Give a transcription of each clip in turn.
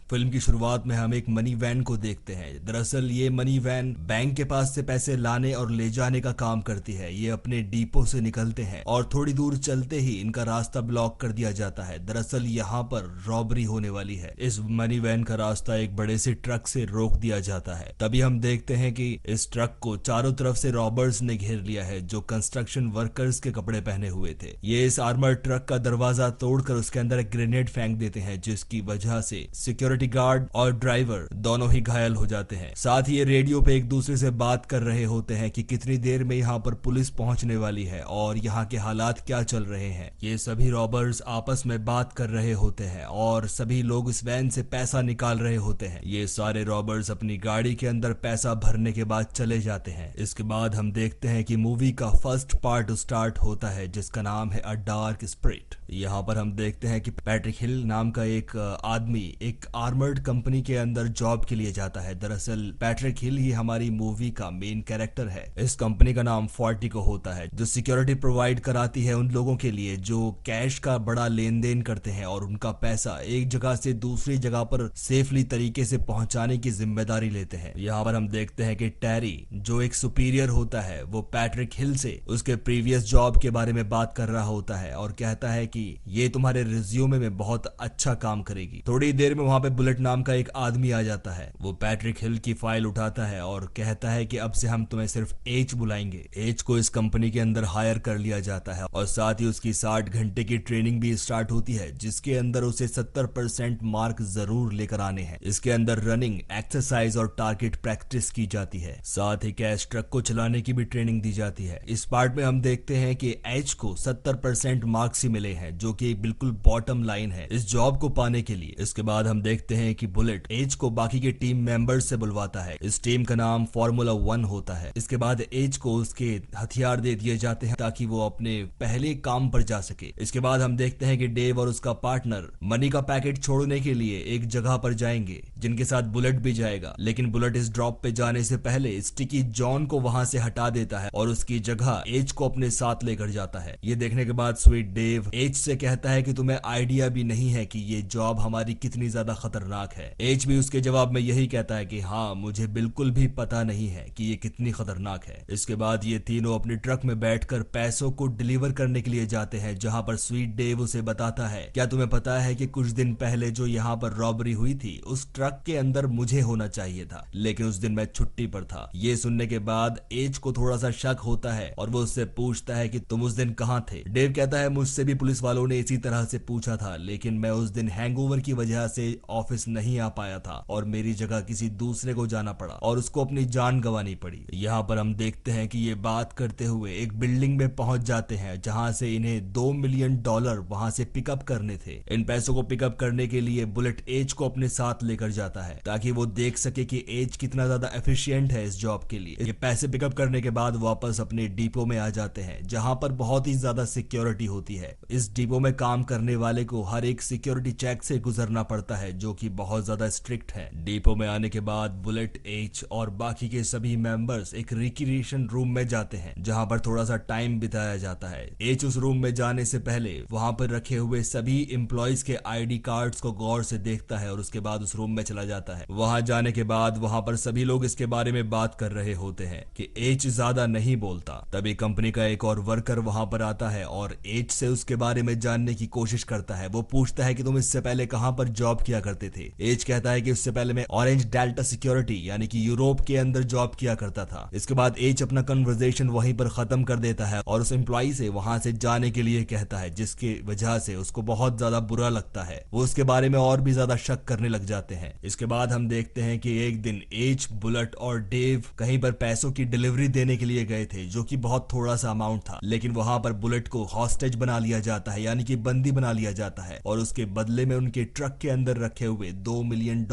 Film की शुरुआत में हम एक मनी वैन को देखते हैं। दरअसल ये मनी वैन बैंक के पास से पैसे लाने और ले जाने का काम करती है। ये अपने डिपो से निकलते हैं और थोड़ी दूर चलते ही इनका रास्ता ब्लॉक कर दिया जाता है। दरअसल यहाँ पर रॉबरी होने वाली है। इस मनी वैन का रास्ता एक बड़े से ट्रक से रोक दिया जाता है। तभी हम देखते हैं कि इस ट्रक को चारों तरफ से रॉबर्स ने घेर लिया है, जो कंस्ट्रक्शन वर्कर्स के कपड़े पहने हुए थे। ये इस आर्मर ट्रक का दरवाजा तोड़कर उसके अंदर एक ग्रेनेड फेंक देते हैं, जिसकी वजह से सिक्योरिटी गार्ड और ड्राइवर दोनों ही घायल हो जाते हैं। साथ ही ये रेडियो पे एक दूसरे से बात कर रहे होते हैं कि कितनी देर में यहाँ पर पुलिस पहुंचने वाली है और यहाँ के हालात क्या चल रहे हैं। ये सभी रॉबर्स आपस में बात कर रहे होते हैं और सभी लोग इस वैन से पैसा निकाल रहे होते हैं। ये सारे रॉबर्स अपनी गाड़ी के अंदर पैसा भरने के बाद चले जाते हैं। इसके बाद हम देखते हैं कि मूवी का फर्स्ट पार्ट स्टार्ट होता है, जिसका नाम है अ डार्क स्पिरिट। यहाँ पर हम देखते हैं कि पैट्रिक हिल नाम का एक आदमी एक आर्मर्ड कंपनी के अंदर जॉब के लिए जाता है। दरअसल पैट्रिक हिल ही हमारी मूवी का मेन कैरेक्टर है। इस कंपनी का नाम फोर्टिको होता है, जो सिक्योरिटी प्रोवाइड कराती है उन लोगों के लिए जो कैश का बड़ा लेन देन करते हैं और उनका पैसा एक जगह से दूसरी जगह पर सेफली तरीके से पहुंचाने की जिम्मेदारी लेते हैं। यहाँ पर हम देखते हैं कि टेरी, जो एक सुपीरियर होता है, वो पैट्रिक हिल से उसके प्रीवियस जॉब के बारे में बात कर रहा होता है और कहता है कि ये तुम्हारे रिज्यूमे में बहुत अच्छा काम करेगी। थोड़ी देर में वहां पे बुलेट नाम का एक आदमी आ जाता है। वो पैट्रिक हिल की फाइल उठाता है और कहता है कि अब से हम तुम्हें सिर्फ एच बुलाएंगे। एच को इस कंपनी के अंदर हायर कर लिया जाता है और साथ ही उसकी 60 घंटे की ट्रेनिंग भी स्टार्ट होती है, जिसके अंदर उसे 70% मार्क जरूर लेकर आने हैं। इसके अंदर रनिंग, एक्सरसाइज और टारगेट प्रैक्टिस की जाती है। साथ ही कैश ट्रक को चलाने की भी ट्रेनिंग दी जाती है। इस पार्ट में हम देखते हैं कि एच को 70% मार्क्स ही मिले हैं, जो कि बिल्कुल बॉटम लाइन है इस जॉब को पाने के लिए। इसके बाद हम देखते हैं कि बुलेट एज को बाकी के टीम मेंबर्स से बुलवाता है। इस टीम का नाम फॉर्मूला 1 होता है। इसके बाद एज को उसके हथियार दे दिए जाते हैं ताकि वो अपने पहले काम पर जा सके। इसके बाद हम देखते हैं कि डेव और उसका पार्टनर मनी का पैकेट छोड़ने के लिए एक जगह पर जाएंगे, जिनके साथ बुलेट भी जाएगा। लेकिन बुलेट इस ड्रॉप पे जाने से पहले स्टिकी जॉन को वहां से हटा देता है और उसकी जगह एज को अपने साथ लेकर जाता है। ये देखने के बाद स्वीट डेव एज से कहता है कि तुम्हें आइडिया भी नहीं है कि ये जॉब हमारी कितनी ज्यादा खतरनाक है। एज भी उसके जवाब में यही कहता है कि हाँ, मुझे बिल्कुल भी पता नहीं है कि ये कितनी खतरनाक है। इसके बाद ये तीनों अपने ट्रक में बैठकर पैसों को डिलीवर करने के लिए जाते हैं, जहां पर स्वीट डेव उसे बताता है, क्या तुम्हें पता है कि कुछ दिन पहले जो यहाँ पर रॉबरी हुई थी, उस ट्रक के अंदर मुझे होना चाहिए था, लेकिन उस दिन मैं छुट्टी पर था। ये सुनने के बाद एज को थोड़ा सा शक होता है और वो उससे पूछता है कि तुम उस दिन कहाँ थे। डेव कहता है, मुझसे भी पुलिस वालों ने इसी तरह से पूछा था, लेकिन मैं उस दिन हैंगओवर की वजह से ऑफिस नहीं आ पाया था और मेरी जगह किसी दूसरे को जाना पड़ा और उसको अपनी जान गंवानी पड़ी। यहाँ पर हम देखते हैं कि ये बात करते हुए एक बिल्डिंग में पहुंच जाते हैं, जहां से इन्हें $2 मिलियन वहां से पिकअप करने थे। इन पैसों को पिकअप करने के लिए बुलेट एज को अपने साथ लेकर जाता है ताकि वो देख सके कि एज कितना ज्यादा एफिशिएंट है इस जॉब के लिए। ये पैसे पिकअप करने के बाद वापस अपने डिपो में आ जाते हैं, जहां पर बहुत ही ज्यादा सिक्योरिटी होती है। इस डिपो में काम करने वाले को हर एक सिक्योरिटी चेक से गुजरना पड़ता है, जो कि बहुत ज्यादा स्ट्रिक्ट है। डिपो में आने के बाद बुलेट एच और बाकी के सभी मेंबर्स एक रिक्रिएशन रूम में जाते हैं, जहां पर थोड़ा सा टाइम बिताया जाता है। एच उस रूम में जाने से पहले वहां पर रखे हुए सभी एम्प्लॉइज के आईडी कार्ड्स को गौर से देखता है और उसके बाद उस रूम में चला जाता है। वहां जाने के बाद वहां पर सभी लोग इसके बारे में बात कर रहे होते हैं कि एच ज्यादा नहीं बोलता। तभी कंपनी का एक और वर्कर वहां पर आता है और एच से उसके बारे में जानने की कोशिश करता है। वो पूछता है कि तुम इससे पहले कहां पर जॉब किया करते थे। एज कहता है कि उससे पहले मैं ऑरेंज डेल्टा सिक्योरिटी यानी कि यूरोप के अंदर जॉब किया करता था। इसके बाद एज अपना कन्वर्सेशन वहीं पर खत्म कर देता है और उस एम्प्लॉय से वहां से जाने के लिए कहता है, जिसकी वजह से उसको बहुत ज्यादा बुरा लगता है। वो उसके बारे में और भी ज्यादा शक करने लग जाते हैं। इसके बाद हम देखते हैं कि एक दिन एज, बुलेट और डेव कहीं पर पैसों की डिलीवरी देने के लिए गए थे, जो कि बहुत थोड़ा सा अमाउंट था। लेकिन वहां पर बुलेट को हॉस्टेज बना लिया जाता है, यानी कि बंदी बना लिया जाता है और उसके बदले में उनके ट्रक के अंदर रखे हुए $2 मिलियन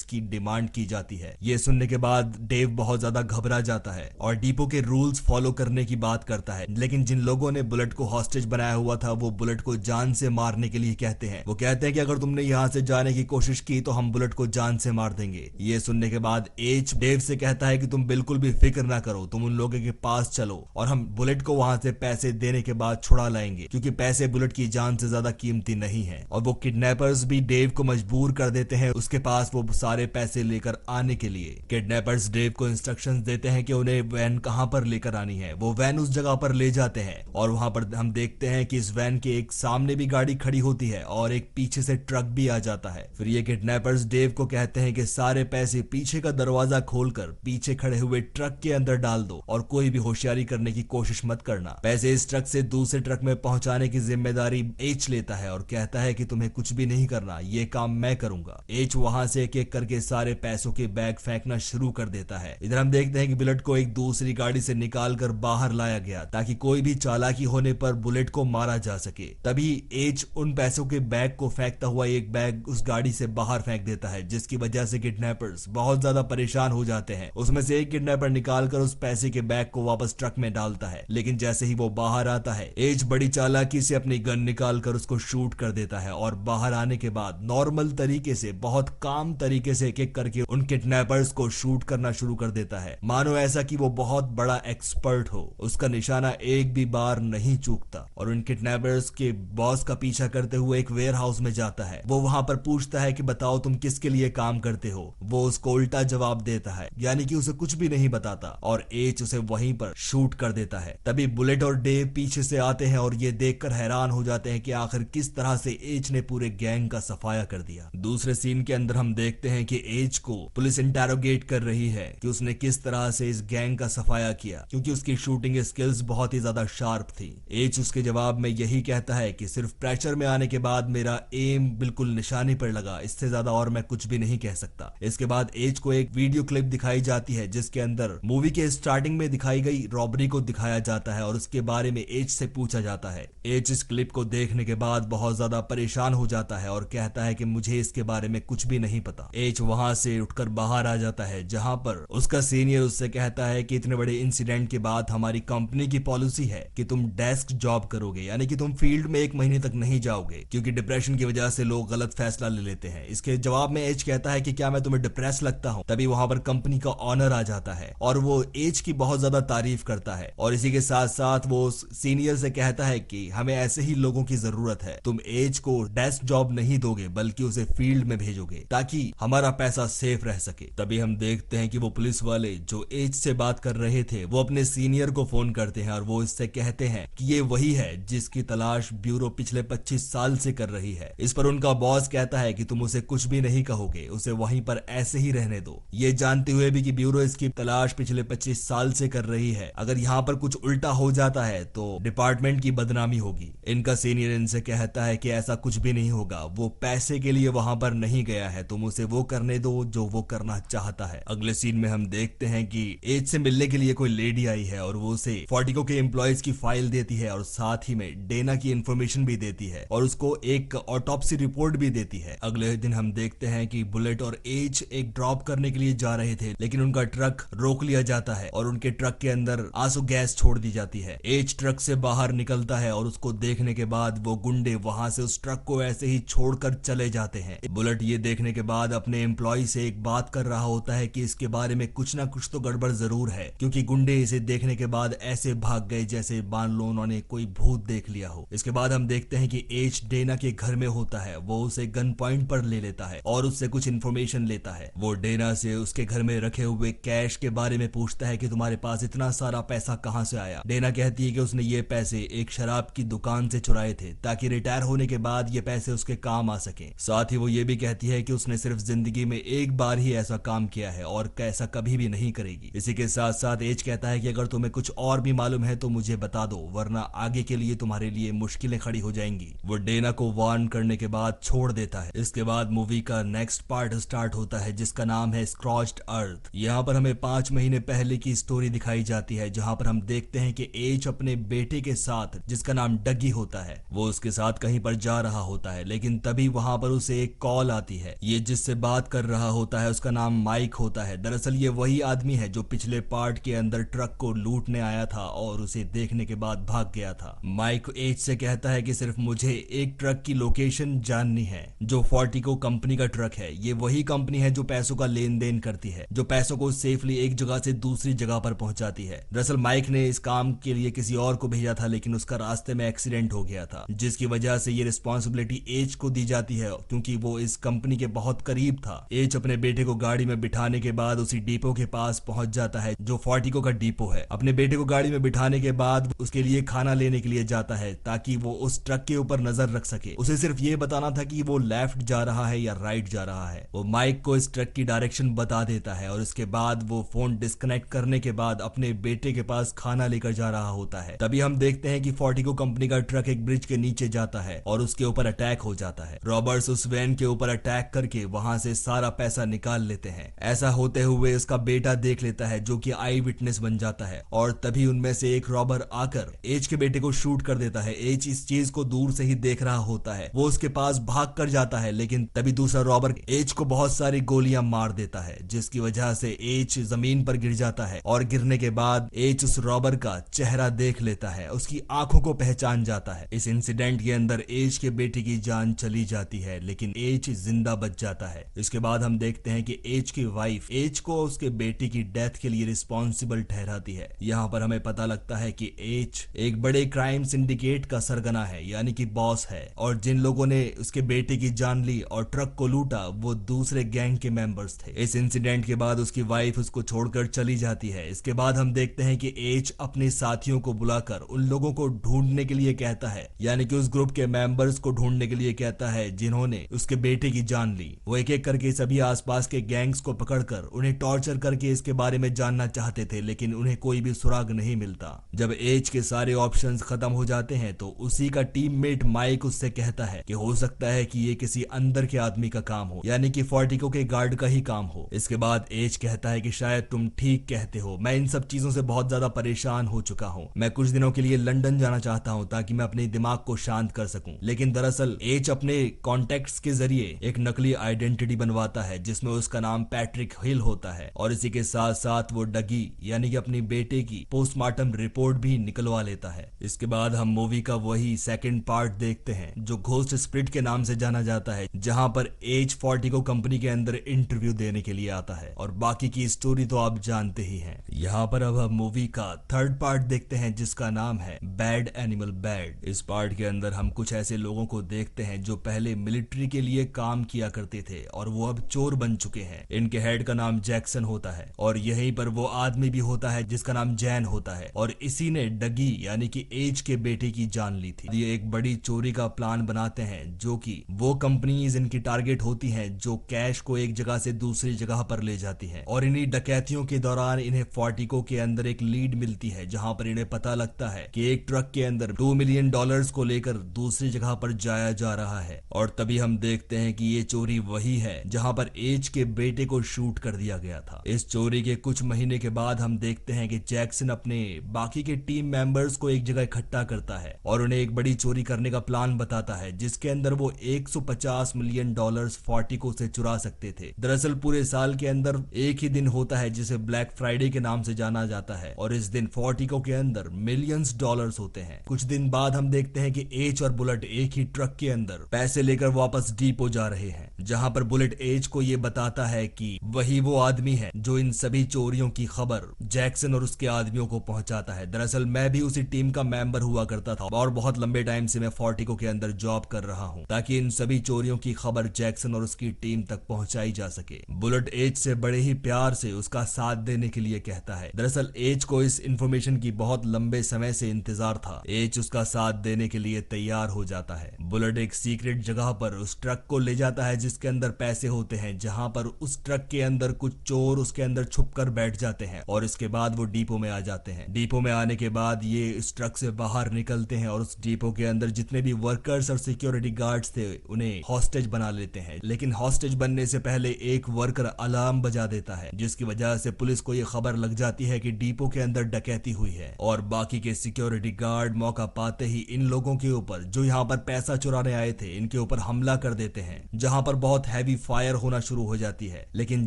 की डिमांड की जाती है। ये सुनने के बाद डेव बहुत ज्यादा घबरा जाता है और डिपो के रूल्स फॉलो करने की बात करता है। लेकिन जिन लोगों ने बुलेट को हॉस्टेज बनाया हुआ था, वो बुलेट को जान से मारने के लिए कहते हैं। वो कहते हैं कि अगर तुमने यहाँ से जाने की कोशिश की तो हम बुलेट को जान से मार देंगे। ये सुनने के बाद एच डेव से कहता है कि तुम बिल्कुल भी फिक्र ना करो, तुम उन लोगों के पास चलो और हम बुलेट को वहां से पैसे देने के बाद छुड़ा लाएंगे, क्योंकि पैसे बुलेट की जान से ज्यादा कीमती नहीं है। और वो किडनैपर्स भी डेव को मजबूर कर देते हैं उसके पास वो सारे पैसे लेकर आने के लिए। किडनैपर्स डेव को इंस्ट्रक्शंस देते हैं कि उन्हें वैन कहां पर लेकर आनी है। वो वैन उस जगह पर ले जाते हैं और वहां पर हम देखते हैं कि इस वैन के एक सामने भी गाड़ी खड़ी होती है और एक पीछे से ट्रक भी आ जाता है। फिर ये किडनैपर्स डेव को कहते हैं कि सारे पैसे पीछे का दरवाजा खोलकर पीछे खड़े हुए ट्रक के अंदर डाल दो और कोई भी होशियारी करने की कोशिश मत करना। पैसे इस ट्रक से दूसरे ट्रक में पहुंचाने की जिम्मेदारी एच लेता है और कहता है कि तुम्हें कुछ भी नहीं करना, ये काम मैं करूंगा। एच वहां से एक एक करके सारे पैसों के बैग फेंकना शुरू कर देता है। इधर हम देखते हैं कि बुलेट को एक दूसरी गाड़ी से निकाल कर बाहर लाया गया ताकि कोई भी चालाकी होने पर बुलेट को मारा जा सके। तभी एच उन पैसों के बैग को फेंकता हुआ एक बैग उस गाड़ी से बाहर फेंक देता है, जिसकी वजह से किडनैपर्स बहुत ज्यादा परेशान हो जाते हैं। उसमें से एक किडनैपर निकालकर उस पैसे के बैग को वापस ट्रक में डालता है, लेकिन जैसे ही वो बाहर आता है एच बड़ी चालाकी से अपनी गन निकालकर उसको शूट कर देता है और बाहर आने के बाद नॉर्मल तरीके से, बहुत काम तरीके से एक एक करके उन किडनैपर्स को शूट करना शुरू कर देता है, मानो ऐसा कि वो बहुत बड़ा एक्सपर्ट हो। उसका निशाना एक भी बार नहीं चूकता और उन किडनैपर्स के बॉस का पीछा करते हुए एक वेयर हाउस में जाता है। वो वहां पर पूछता है कि बताओ तुम किसके लिए काम करते हो। वो उसको उल्टा जवाब देता है, यानी कि उसे कुछ भी नहीं बताता और एच उसे वहीं पर शूट कर देता है। तभी बुलेट और डेव पीछे से आते हैं और ये देखकर हैरान हो जाते हैं कि आखिर किस तरह से एच ने पूरे गैंग का सफाया कर दिया। दूसरे सीन के अंदर हम देखते हैं कि एच को पुलिस इंटेरोगेट कर रही है कि उसने किस तरह से इस गैंग का सफाया किया, क्योंकि उसकी शूटिंग स्किल्स बहुत ही ज्यादा शार्प थी। एच उसके जवाब में यही कहता है कि सिर्फ प्रेशर में आने के बाद मेरा एम बिल्कुल निशाने पर लगा, इससे ज्यादा और मैं कुछ भी नहीं कह सकता। इसके बाद एच को एक वीडियो क्लिप दिखाई जाती है जिसके अंदर मूवी के स्टार्टिंग में दिखाई गई रॉबरी को दिखाया जाता है और उसके बारे में एच से पूछा जाता है। एच इस क्लिप को देखने के बाद बहुत ज्यादा परेशान हो जाता है और कहता है कि मुझे इसके बारे में कुछ भी नहीं पता। एच वहां से उठकर बाहर आ जाता है जहां पर उसका सीनियर उससे कहता है कि इतने बड़े इंसिडेंट के बाद हमारी कंपनी की पॉलिसी है कि तुम डेस्क जॉब करोगे, यानी कि तुम फील्ड में 1 महीने तक नहीं जाओगे क्योंकि डिप्रेशन की वजह से लोग गलत फैसला ले लेते हैं। इसके जवाब में एच कहता है कि क्या मैं तुम्हें डिप्रेस लगता हूं। तभी वहां पर कंपनी का ऑनर आ जाता है और वो एच की बहुत ज्यादा तारीफ करता है और इसी के साथ साथ वो सीनियर से कहता है कि हमें ऐसे ही लोगों की जरूरत है, तुम एच को डेस्क जॉब नहीं दोगे बल्कि उसे फील्ड में भेजोगे ताकि हमारा पैसा सेफ रह सके। तभी हम देखते हैं कि वो पुलिस वाले जो एच से बात कर रहे थे वो अपने सीनियर को फोन करते हैं और वो इससे कहते हैं कि ये वही है जिसकी तलाश ब्यूरो पिछले 25 साल से कर रही है। इस पर उनका बॉस कहता है कि तुम उसे कुछ भी नहीं कहोगे, उसे वहीं पर ऐसे ही रहने दो, ये जानते हुए भी कि ब्यूरो इसकी तलाश पिछले 25 साल से कर रही है। अगर यहाँ पर कुछ उल्टा हो जाता है तो डिपार्टमेंट की बदनामी होगी। इनका सीनियर इनसे कहता है कि ऐसा कुछ भी नहीं होगा, वो पैसे के लिए वहां पर नहीं गया है, तुम उसे वो करने दो जो वो करना चाहता है। अगले सीन में हम देखते हैं कि एच से मिलने के लिए कोई लेडी आई है और वो उसे फोर्टिको के एम्प्लॉयज की फाइल देती है और साथ ही में डेना की इंफॉर्मेशन भी देती है और उसको एक ऑटोप्सी रिपोर्ट भी देती है। अगले दिन हम देखते हैं कि बुलेट और एच एक ड्रॉप करने के लिए जा रहे थे, लेकिन उनका ट्रक रोक लिया जाता है और उनके ट्रक के अंदर आंसू गैस छोड़ दी जाती है। एच ट्रक से बाहर निकलता है और उसको देखने के बाद वो गुंडे वहां से उस ट्रक को ऐसे ही छोड़कर चले जाते हैं। बुलेट ये देखने के बाद अपने एम्प्लॉय से एक बात कर रहा होता है कि इसके बारे में कुछ ना कुछ तो गड़बड़ जरूर है, क्योंकि गुंडे इसे देखने के बाद ऐसे भाग गए जैसे मान लो उन्होंने कोई भूत देख लिया हो। इसके बाद हम देखते हैं कि एच डेना के घर में होता है, वो उसे गन पॉइंट पर ले लेता है और उससे कुछ इन्फॉर्मेशन लेता है। वो डेना से उसके घर में रखे हुए कैश के बारे में पूछता है कि तुम्हारे पास इतना सारा पैसा कहां से आया। डेना कहती है कि उसने ये पैसे एक शराब की दुकान से चुराए थे ताकि रिटायर होने के बाद ये पैसे उसके काम आ सके। साथ ही वो ये भी कहती है कि उसने सिर्फ जिंदगी में एक बार ही ऐसा काम किया है और ऐसा कभी भी नहीं करेगी। इसी के साथ साथ एच कहता है कि अगर तुम्हें कुछ और भी मालूम है तो मुझे बता दो, वरना आगे के लिए तुम्हारे लिए मुश्किलें खड़ी हो जाएंगी। वो डेना को वार्न करने के बाद छोड़ देता है। इसके बाद मूवी का नेक्स्ट पार्ट स्टार्ट होता है जिसका नाम है स्क्रॉच्ड अर्थ। यहाँ पर हमें 5 महीने पहले की स्टोरी दिखाई जाती है जहाँ पर हम देखते हैं कि एच अपने बेटे के साथ, जिसका नाम डगी होता है, वो उसके साथ कहीं पर जा रहा होता है, लेकिन तभी वहां पर उसे एक कॉल आती है। ये जिससे बात कर रहा होता है उसका नाम माइक होता है। दरअसल ये वही आदमी है जो पिछले पार्ट के अंदर ट्रक को लूटने आया था और उसे देखने के बाद भाग गया था। माइक एच से कहता है कि सिर्फ मुझे एक ट्रक की लोकेशन जाननी है जो फोर्टिको कंपनी का ट्रक है। ये वही कंपनी है जो पैसों का लेन देन करती है, जो पैसों को सेफली एक जगह से दूसरी जगह पर पहुंचाती है। दरअसल माइक ने इस काम के लिए किसी और को भेजा था, लेकिन उसका रास्ते में एक्सीडेंट हो गया था, जिसकी वजह से ये रिस्पॉन्सिबिलिटी एच को दी जाती है क्योंकि वो वो इस कंपनी के बहुत करीब था। एच अपने बेटे को गाड़ी में बिठाने के बाद उसी डिपो के पास पहुंच जाता है जो फोर्टिको का डिपो है। अपने बेटे को गाड़ी में बिठाने के बाद उसके लिए खाना लेने के लिए जाता है ताकि वो उस ट्रक के ऊपर नजर रख सके। उसे सिर्फ ये बताना था कि वो लेफ्ट जा रहा है या राइट जा रहा है। वो माइक को इस ट्रक की डायरेक्शन बता देता है और उसके बाद वो फोन डिस्कनेक्ट करने के बाद अपने बेटे के पास खाना लेकर जा रहा होता है। तभी हम देखते हैं कि फोर्टिको कंपनी का ट्रक एक ब्रिज के नीचे जाता है और उसके ऊपर अटैक हो जाता है। रॉबर्ट्स उस वैन के ऊपर अटैक करके वहां से सारा पैसा निकाल लेते हैं। ऐसा होते हुए उसका बेटा देख लेता है जो कि आई विटनेस बन जाता है और तभी उनमें से एक रॉबर आकर एच के बेटे को शूट कर देता है। एच इस चीज को दूर से ही देख रहा होता है। वो उसके पास भाग कर जाता है लेकिन तभी दूसरा रॉबर एच को बहुत सारी गोलियां मार देता है जिसकी वजह से एच जमीन पर गिर जाता है और गिरने के बाद एच उस रॉबर का चेहरा देख लेता है, उसकी आंखों को पहचान जाता है। इस इंसिडेंट के अंदर एच के बेटे की जान चली जाती है लेकिन एच जिंदा बच जाता है। इसके बाद हम देखते हैं कि एच की वाइफ एच को उसके बेटे की डेथ के लिए रिस्पॉन्सिबल ठहराती है। यहाँ पर हमें पता लगता है कि एच एक बड़े क्राइम सिंडिकेट का सरगना है यानी कि बॉस है और जिन लोगों ने उसके बेटे की जान ली और ट्रक को लूटा वो दूसरे गैंग के मेंबर्स थे। इस इंसिडेंट के बाद उसकी वाइफ उसको छोड़कर चली जाती है। इसके बाद हम देखते हैं कि एच अपने साथियों को बुलाकर उन लोगों को ढूंढने के लिए कहता है यानी कि उस ग्रुप के मेंबर्स को ढूंढने के लिए कहता है जिन्होंने उसके बेटे की जान ली। वो एक एक करके सभी आसपास के गैंग्स को पकड़कर उन्हें टॉर्चर करके इसके बारे में जानना चाहते थे लेकिन उन्हें कोई भी सुराग नहीं मिलता। जब एच के सारे ऑप्शंस खत्म हो जाते हैं तो उसी का टीममेट माइक उससे कहता है कि हो सकता है कि ये किसी अंदर के आदमी का काम हो यानी कि फोर्टिको के गार्ड का ही काम हो। इसके बाद एच कहता है कि शायद तुम ठीक कहते हो, मैं इन सब चीजों से बहुत ज्यादा परेशान हो चुका हूँ। मैं कुछ दिनों के लिए लंदन जाना चाहता हूँ ताकि मैं अपने दिमाग को शांत कर सकूं। लेकिन दरअसल एच अपने कॉन्टेक्ट्स के जरिए एक नकली आइडेंटिटी बनवाता है जिसमें उसका नाम पैट्रिक हिल होता है और इसी के साथ साथ वो डगी यानी कि अपनी बेटे की पोस्टमार्टम रिपोर्ट भी निकलवा लेता है। इसके बाद हम मूवी का वही सेकंड पार्ट देखते हैं जो घोस्ट स्प्लिट के नाम से जाना जाता है, जहां पर एच फोर्टिको कंपनी के अंदर इंटरव्यू देने के लिए आता है और बाकी की स्टोरी तो आप जानते ही हैं। यहाँ पर अब हम मूवी का थर्ड पार्ट देखते हैं जिसका नाम है बैड एनिमल बैड। इस पार्ट के अंदर हम कुछ ऐसे लोगों को देखते हैं जो पहले मिलिट्री के लिए काम किया करते थे और वो अब चोर बन चुके हैं। इनके हेड का नाम जैक्सन होता है और यहीं पर वो आदमी भी होता है जिसका नाम जैन होता है और इसी ने डगी यानी कि एज के बेटे की जान ली थी। ये एक बड़ी चोरी का प्लान बनाते हैं जो कि वो कंपनीज इनकी टारगेट होती हैं जो कैश को एक जगह से दूसरी जगह पर ले जाती हैं और इन्हीं डकैतियों के दौरान इन्हें फोर्टिको के अंदर एक लीड मिलती है जहां पर इन्हें पता लगता है कि एक ट्रक के अंदर $2 मिलियन को लेकर दूसरी जगह पर जाया जा रहा है और तभी हम देखते हैं कि ये चोरी वही है जहां पर एज के बेटे को शूट कर दिया गया था। इस चोरी के कुछ महीने के बाद हम देखते हैं कि जैक्सन अपने बाकी के टीम मेंबर्स को एक जगह इकट्ठा करता है और उन्हें एक बड़ी चोरी करने का प्लान बताता है जिसके अंदर वो $150 मिलियन फोर्टिको से चुरा सकते थे। दरअसल पूरे साल के अंदर एक ही दिन होता है जिसे ब्लैक फ्राइडे के नाम से जाना जाता है और इस दिन फोर्टिको के अंदर मिलियंस डॉलर्स होते हैं। कुछ दिन बाद हम देखते हैं कि एच और बुलेट एक ही ट्रक के अंदर पैसे लेकर वापस डिपो जा रहे हैं जहां पर बुलेट एच को ये बताता है कि वही वो आदमी है जो इन सभी चोरियों की खबर जैक्सन और उसके आदमियों को पहुंचाता है। दरअसल मैं भी उसी टीम का मेंबर हुआ करता था और बहुत लंबे टाइम से मैं फोर्टिको के अंदर जॉब कर रहा हूं ताकि इन सभी चोरियों की खबर जैक्सन और उसकी टीम तक पहुंचाई जा सके। बुलेट एच से बड़े ही प्यार से उसका साथ देने के लिए कहता है। दरअसल एच को इस इंफॉर्मेशन की बहुत लंबे समय से इंतजार था। एच उसका साथ देने के लिए तैयार हो जाता है। बुलेट एक सीक्रेट जगह पर उस ट्रक को ले जाता है जिसके अंदर पैसे होते हैं, जहां पर उस ट्रक के अंदर कुछ चोर उसके अंदर छुपकर बैठ जाते हैं और इसके बाद वो डिपो में आ जाते हैं। डिपो में आने के बाद ये इस ट्रक से बाहर निकलते हैं और उस डिपो के अंदर जितने भी वर्कर्स और सिक्योरिटी गार्ड्स थे उन्हें हॉस्टेज बना लेते हैं। लेकिन हॉस्टेज बनने से पहले एक वर्कर अलार्म बजा देता है जिसकी वजह से पुलिस को ये खबर लग जाती है कि डिपो के अंदर डकैती हुई है और बाकी के सिक्योरिटी गार्ड मौका पाते ही इन लोगों के ऊपर जो यहाँ पर पैसा चुराने आए थे इनके ऊपर हमला कर देते हैं, जहां पर बहुत हैवी फायर होना शुरू हो जाती है। लेकिन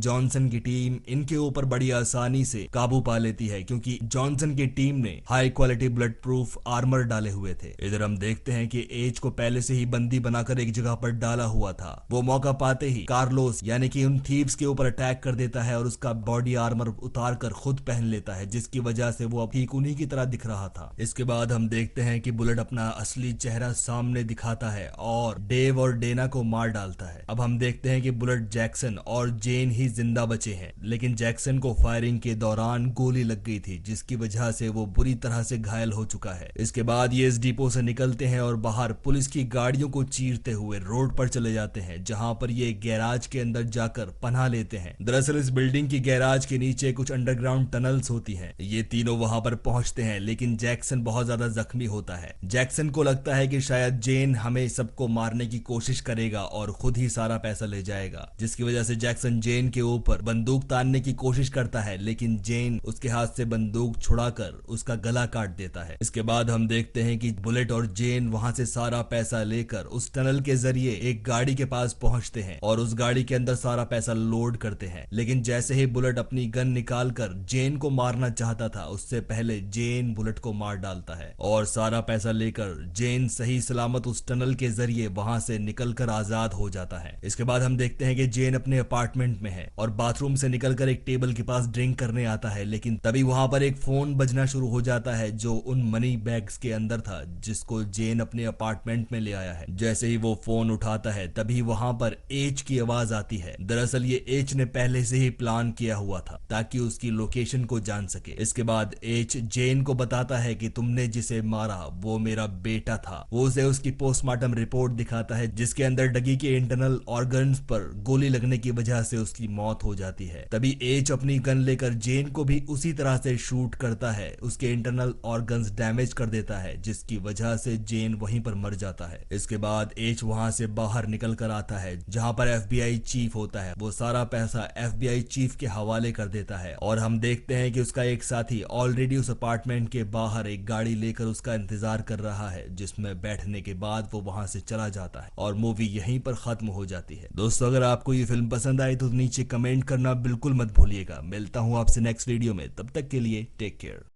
जॉनसन की टीम इनके ऊपर बड़ी आसानी से काबू पा लेती है क्योंकि जॉनसन की टीम ने high quality blood proof armour डाले हुए थे। इधर हम देखते हैं कि एज को पहले से ही बंदी बनाकर एक जगह पर डाला हुआ था। वो मौका पाते ही कार्लोस यानी कि उन थीव्स के ऊपर अटैक कर देता है और उसका बॉडी आर्मर उतार कर खुद पहन लेता है जिसकी वजह से वो अब ठीक उन्हीं की तरह दिख रहा था। इसके बाद हम देखते हैं कि बुलेट अपना असली चेहरा सामने दिखाता है और डेव और डेना को मार डालता है। अब हम देखते हैं कि बुलेट, जैक्सन और जेन ही जिंदा बचे हैं, लेकिन जैक्सन को फायरिंग के दौरान गोली लग गई थी, जिसकी वजह से वो बुरी तरह से घायल हो चुका है। इसके बाद ये इस डिपो से निकलते हैं और बाहर पुलिस की गाड़ियों को चीरते हुए रोड पर चले जाते हैं, जहां पर ये गैराज के अंदर जाकर पनाह लेते हैं। दरअसल इस बिल्डिंग की गैराज के नीचे कुछ अंडरग्राउंड टनल्स होती हैं। ये तीनों वहां पर पहुंचते हैं, लेकिन जैक्सन बहुत ज्यादा जख्मी होता है। जैक्सन को लगता है कि शायद जेन हमें सबको मारने की कोशिश करेगा और खुद ही सारा पैसा ले जाएगा, जिसकी वजह से जैक्सन जेन के ऊपर बंदूक तानने की कोशिश करता है, लेकिन जेन उसके हाथ से बंदूक छुड़ाकर उसका गला काट देता है। इसके बाद हम देखते हैं कि बुलेट और जेन वहां से सारा पैसा लेकर उस टनल के जरिए एक गाड़ी के पास पहुंचते हैं और उस गाड़ी के अंदर सारा पैसा लोड करते हैं। लेकिन जैसे ही बुलेट अपनी गन निकालकर जेन को मारना चाहता था, उससे पहले जेन बुलेट को मार डालता है और सारा पैसा लेकर जेन सही सलामत उस टनल के जरिए वहां से निकलकर आजाद हो जाता है। इसके बाद हम देखते हैं कि जेन अपने अपार्टमेंट में है और बाथरूम से निकलकर एक टेबल के पास ड्रिंक करने आता है, लेकिन तभी वहां पर एक फोन बजना शुरू हो जाता है जो उन मनी बैग्स के अंदर था, जिसको जेन अपने अपार्टमेंट में ले आया है। जैसे ही वो फोन उठाता है, तभी वहां पर एच की आवाज आती है। दरअसल ये एच ने पहले से ही प्लान किया हुआ था ताकि उसकी लोकेशन को जान सके। इसके बाद एच जेन को बताता है कि तुमने जिसे मारा वो मेरा बेटा था। वो उसे उसकी पोस्टमार्टम रिपोर्ट दिखाता है, जिसके अंदर डगी के इंटरनल ऑर्गन्स पर गोली लगने की वजह से उसकी मौत हो जाती है। तभी एच अपनी गन लेकर जेन को भी उसी तरह से शूट करता है, उसके इंटरनल ऑर्गन्स डैमेज कर देता है, जिसकी वजह से जेन वहीं पर मर जाता है। इसके बाद एच वहां से बाहर निकल कर आता है, जहां पर FBI चीफ होता है। वो सारा पैसा FBI चीफ के हवाले कर देता है और हम देखते हैं कि उसका एक साथी ऑलरेडी उस अपार्टमेंट के बाहर एक गाड़ी लेकर उसका इंतजार कर रहा है, जिसमें बैठने के बाद वो वहां से चला जाता है और मूवी यहीं पर खत्म हो जाती है। दोस्तों, अगर आपको ये फिल्म पसंद आई तो नीचे कमेंट करना बिल्कुल मत भूलिएगा। मिलता हूं आपसे नेक्स्ट वीडियो में, तब तक के लिए टेक केयर।